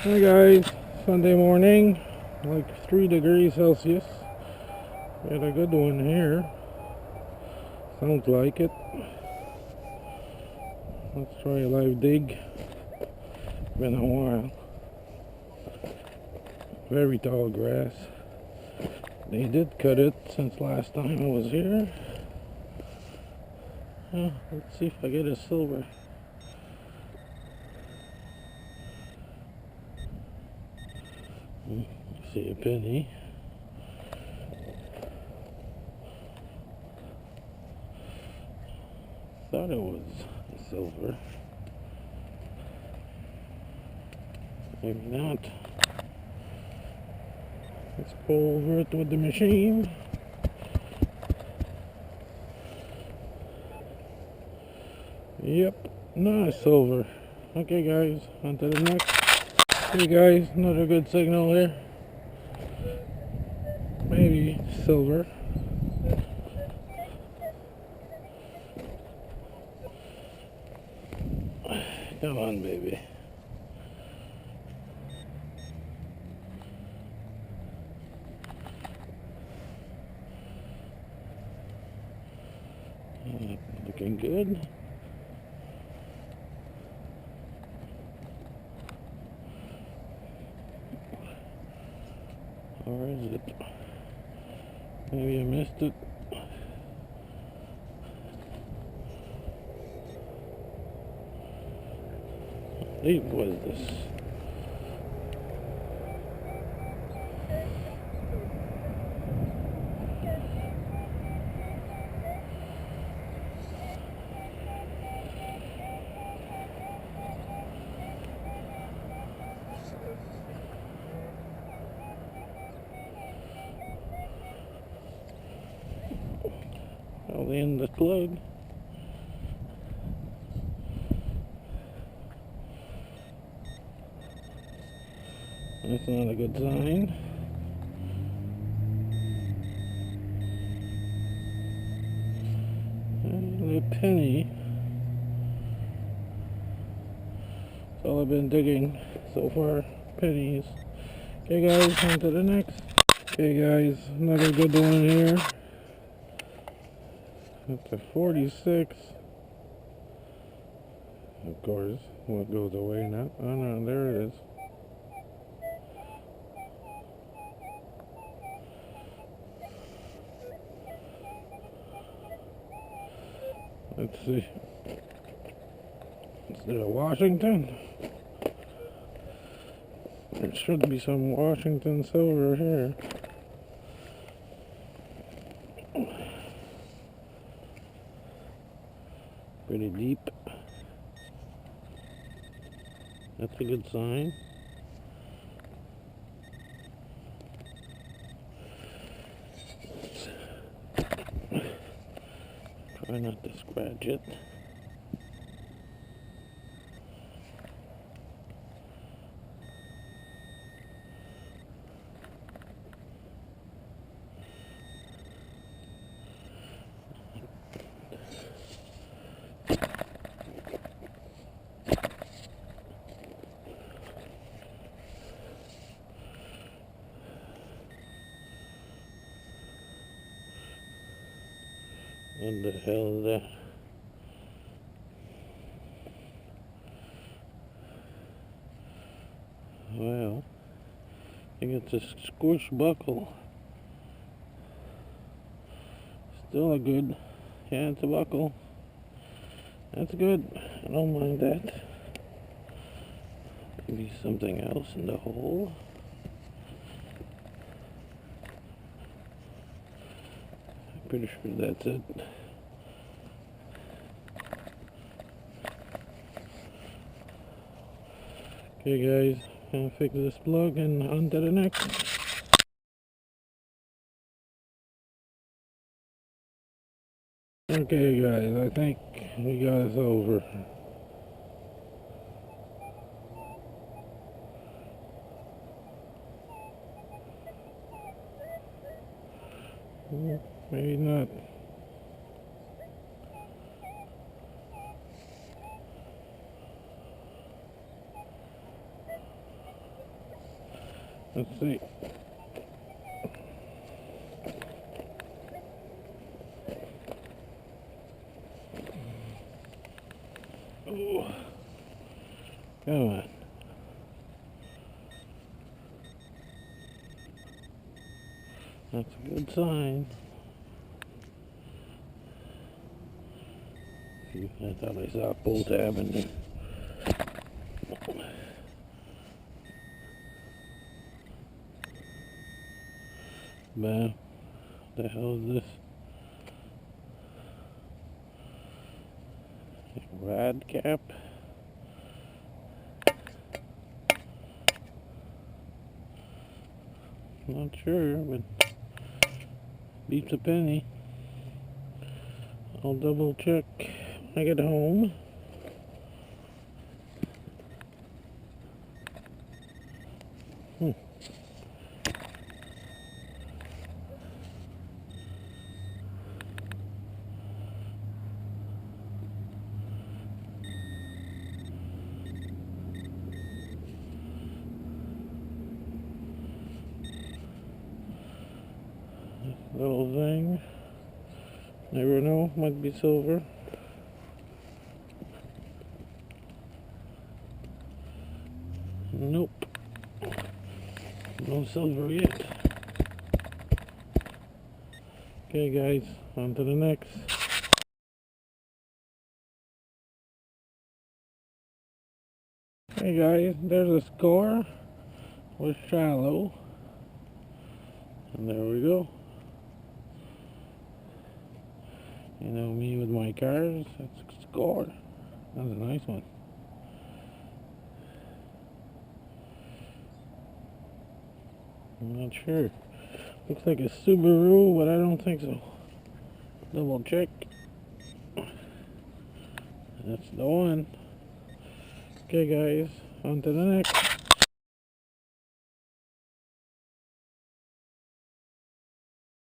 Hi guys, Sunday morning, like 3 degrees Celsius. Got a good one here. Sounds like it. Let's try a live dig. Been a while. Very tall grass. They did cut it since last time I was here. Let's see if I get a silver. See a penny. Thought it was a silver. Maybe not. Let's go over it with the machine. Yep, not a silver. Okay guys, on to the next. Okay guys, another good signal here. Maybe silver. Come on, baby. Looking good. Or is it? Maybe I missed it. How deep was this? I'll end the plug. That's not a good sign. And a penny. That's all I've been digging so far. Pennies. Okay guys, on to the next. Okay guys, another good one here. That's a 46. Of course, what goes away now? Oh no, there it is. Let's see. Is there a Washington? There should be some Washington silver here. Pretty deep. That's a good sign. Try not to scratch it. What the hell is that? Well, I think it's a squish buckle. Still a good, yeah, it's a buckle. That's good. I don't mind that. Maybe something else in the hole. I'm pretty sure that's it. Okay guys, gonna fix this plug and on to the next. Okay guys, I think we got us over. Maybe not. Let's see. Oh, come on. That's a good sign. I thought I saw a pull tab in there. Man, what the hell is this? Rad cap? Not sure, but beats a penny. I'll double check when I get home. Little thing. Never know, might be silver. Nope. No silver yet. Okay guys, on to the next. Hey guys, there's a score. Was shallow. And there we go. You know me with my cars, that's a score. That's a nice one. I'm not sure. Looks like a Subaru, but I don't think so. Double check. That's the one. Okay guys, on to the next.